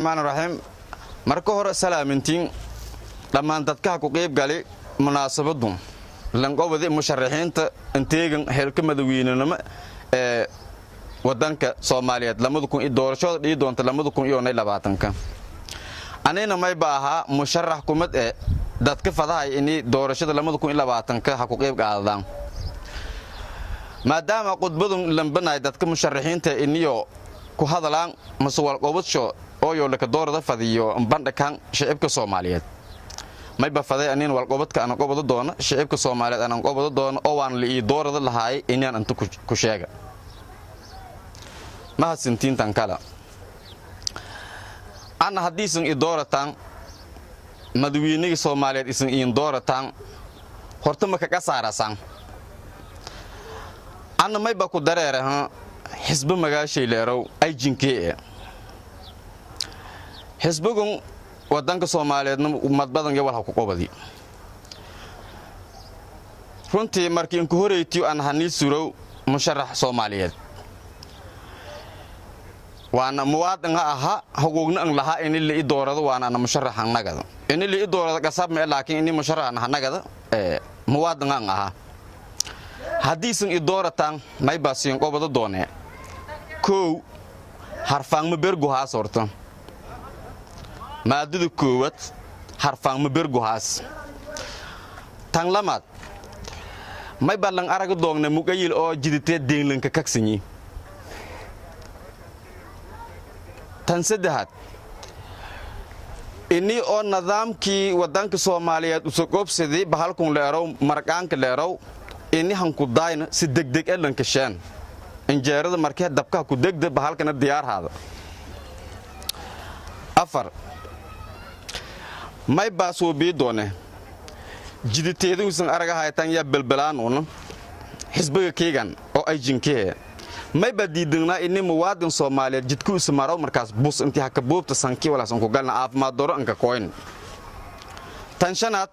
الرحمن الرحيم marka hore salaamintiin dhamaan dadka ku qeyb galay munaasabadun lan qowday musharaxiinta inteegan heelka madaxweynenimo ee wadanka Soomaaliyeed 2000 doorashada dhii doonta 2020 anina may baaha musharax kumad ee dadka fadahay in doorashada 2020 ha ku qeyb qaadaan maadaama qodbadun lambanay dadka musharaxiinta iniyo ku hadalaan mas'uul qowdsho oo yo la ka doorada fadiyo bandhakan shacabka Soomaaliyeed may ba faday anin wal qobadka aan qobado doona shacabka Soomaaliyeed aan qobado doona oo waan li doorada lahaay inaan inta ku sheega ma hasintiin tan kala ana hadiisan dooratan madaxweynaha Soomaaliyeed isan dooratan horta ma ka saarasan ana may ba ku dareeraha xisbi magaashay leerow ay jinkee xisbigun wadanka Soomaaliyeedna ummad badan wal ku qobadi runtii markii ku horeeyay aan hanii surow musharax Soomaaliyeed waana muwaadin aha xuquuqna aan lahaa in la doorado waana musharax nagada in la doorado qasab ma laakiin in musharax nagada muwaadin aan aha hadiisan dooratan may baasiin qobado doonee ko harfaan ma bergu ha sorto maadada koowad harfaan ma bergu haas tan lamad may balan araga doonne mugayil oo jiditee deelanka kaksanyi tan saddexaad ini oo nidaamkii wadanka Soomaaliyeed usoo qoobsaday bahalkun leerow markaanka leerow ini hanku daayna si degdeg ah lanka shan injeerada markay dabka ku degdeg bahalkana diyaar haada afar may baaso biidoone jiditeedu san araga haytan ya balbalaan oo xisbiga keegan oo ay jinkee may badiidna in muwaadin Soomaaliyeed jidku ismaro markaas bus intii haka boobta sanki wala san ku galna caafimaad doro anka coin tanshanaad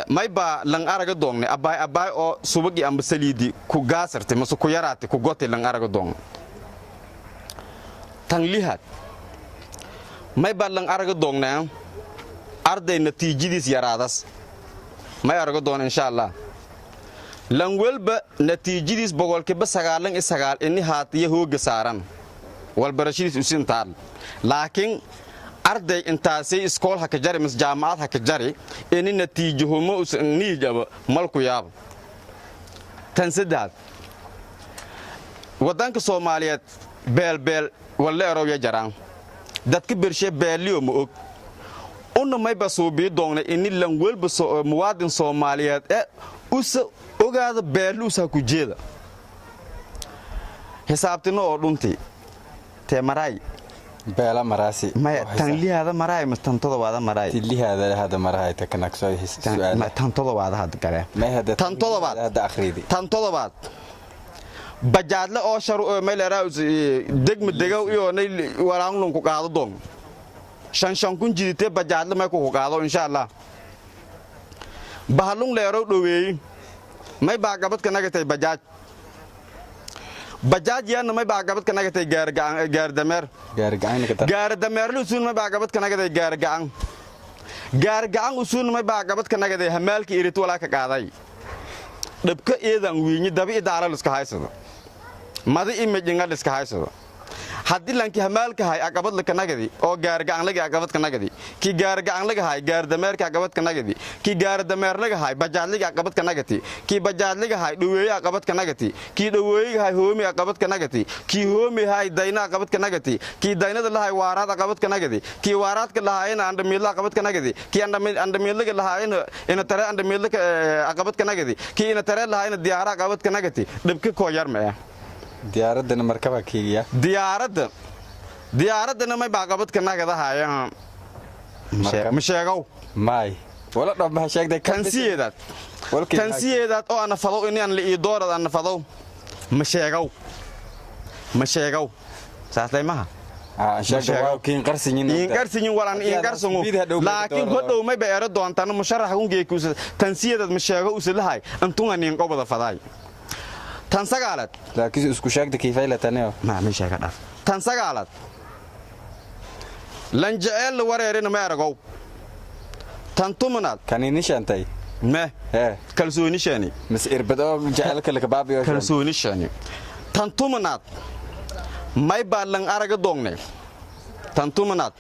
may ba lan araga doonne abay oo subagi amba saliidi ku gaasarte masu ku yaraate ku gote lan araga doon tan lihat may ba lan araga doonne arday natiijadiis yaraadas may araga doon insha Allah lan walba natiijadiis boqolkiiba 99 in haatiye hooga saaran wal barashadiis u sintaal laakiin arday intaasay iskool ha ka jari mas jaamacad ha ka jari in natiijuhumo u niijaba malku yaab tan saddex wadanka Soomaaliyeed beel wala ya jaraan dadka birshe beeliyo ma og una may basoobi doona in lan walba muwaadin Soomaaliyeed usa ogaada beeluusa ku jeeda xisaabtino oo dhunti teemaray beela marasi ma tan lihaada maray ma tan todobaada maray lihaada hada maray takanakso su'aal ma tan todobaada had gale ma hada tan todobaad hada akhriidi tan todobaad bajaadle oo shar meel raas degma degow iyo walaanlun ku qaado doon shan kun jidite bajaadle ma ku qaado insha Allah bahalun leerow dhaweey may baagabad ka nagatay bajaaj yana may baagabad ka nagatay gaar dameer usun may baagabad ka nagatay gaar gacan usun may baagabad ka nagatay hamaalki irit wala ka qaaday dhabka eedan wiini dabi idaara iska haysado madi imajinga iska haysado haddii lanki hamaalka hay aqabad la kanagadi oo gaar gacan laga aqabad kanagadi ki gaar gacan laga hay gaar dameerka aqabad kanagadi ki gaar dameer laga hay bajaad laga aqabad kanagati ki bajaad laga hay dhaweey aqabad kanagati ki dhaweey hay hoomi aqabad kanagati ki hoomi hay dayna aqabad kanagati ki daynada la hay waaraad aqabad kanagadi ki waaraadka la hayna andamiil aqabad kanagadi ki andamiil laga la hayna ina tare andamiil aqabad kanagadi ki ina tare la hayna diyaara aqabad kanagati dibka ko yar ma diyaaradana markaba kiiya diyaaradana may baaqabad ka nagada haayaan ma sheegow may wala dhab sheegday kansiyeedad oo ana fado in aan li doorada ana fado ma sheegow saasay maha sheegow kiin qarsiin walaan in qarsangu laakiin hodow may beero doontaan musharax uun geekuus tansiyeedad ma sheego usalahay antuna nin qobada faday tan sagaalad laakiin isku sheegta kiifay la taneeyo ma sheega dhaf tan sagaalad lan jecel wareerina ma aragow tantumanaad kanini shantay ma kalsooni shani mis irbado jaceelka laka baabiyo kalsooni shani tantumanaad may baalan araga doongne tantumanaad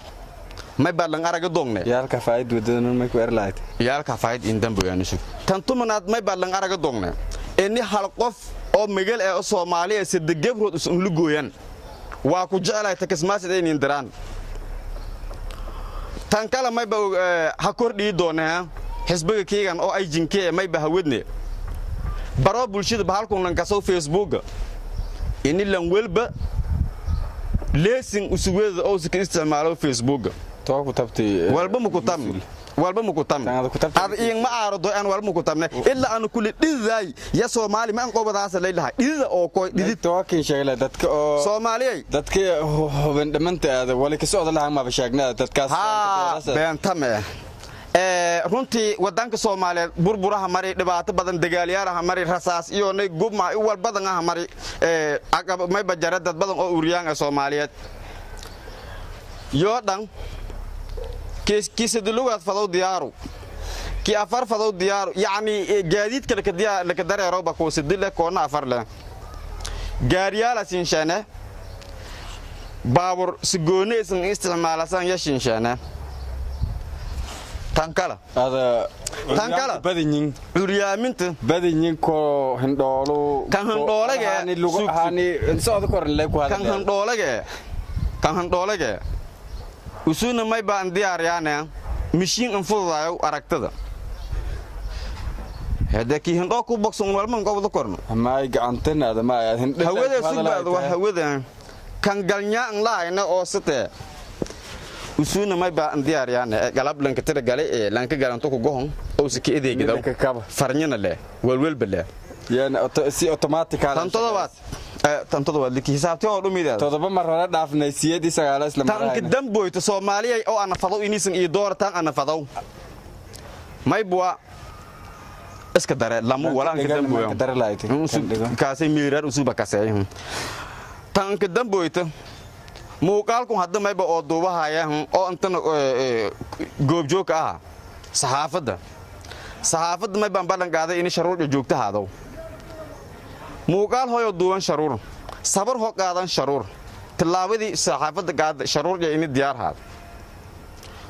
may baalan araga doongne yaalka faa'id wadana ma ku erlaayt yaalka faa'id in dambu yaanisu tantumanaad may baalan araga doongne inni hal qof oo magal ee Soomaaliya sidii gabrood isu lugooyan waa ku jecelahay takasmaasada in indiraan tan kala may ba ha kordhii doonaa xisbiga keegan oo ay jinkee may ba hawadne baro bulshada bahalkun lan kasoo Facebook inni lan welba leesing usuweeda oo iska isticmaalo Facebook to ku tabti walba mu ku tam ad in ma aarado aan walba mu ku tamne illa aan kulli dhiday ya Soomaali ma qobadaas leeyahay dhida oo ko dhidi tookin sheegay dadka oo Soomaaliyay dadka hubin dhamanteeda wali ka socda lahaan ma bashaagna dadkaas beentame runtii wadanka Soomaaliyeed burburaha mari dhibaato badan dagaalyaalaha mari rasaas iyo nay gubma wal badan ah mari aqab may bajarad dad badan oo uriyaan Soomaaliyeed yo dhan kiis dilugaad fadaw diyaaru ki afar fadaw diyaaru yaani gaadiid kale ka diyaa la ka dareero ba ko sidile koona afar le gaariyaala sinshane baabur sigooneysan isticmaalasan yashinshane tankala badinyin uriyaaminta badinyin ko hindhoolo kan hindhoolage hani lugu hani socod korle ku hada kan hindhoolage usuna may baan diyaariyana mishiin an fududaayo aragtada hada ki hindho ku boxon walman gobdo korno may gacantanada ma ay hindho hawada subaad waa hawada kan galnyaan laayna oo sate usuna may baan diyaariyana galab lanka tira galay lanka garanto ku gohon oo si ki edeegido farnyana le walwalbale yana si automatic tantodobaad liki hisaabtii oo dhumideeda todoba mar hore dhaafnay 9 isla marayna tan damboyto Soomaaliya oo ana fado inisan iyo doortaan ana fado may buwa iska dare lamu wala anka damboyo dare laaytay kaasay miirar usuba kaasay tan ka damboyto muuqaalku hadda may ba oo duubahaya oo intan goobjoog ah saxaafadda may baan balan qaaday in sharuur joogta haado muuqaal hooyo duuban sharuur sabar ho qaadan sharuur tilaabadii saxaafadda qaad sharuur in diyaar haad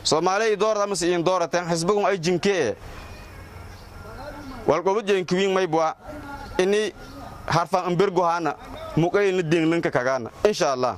Soomaaliya doorada ma siin dooratan xisbigu ay jinkee wal qobo jeenkiin may bua ini harfan ambergo hana muuqayna deenglanka kagana insha Allah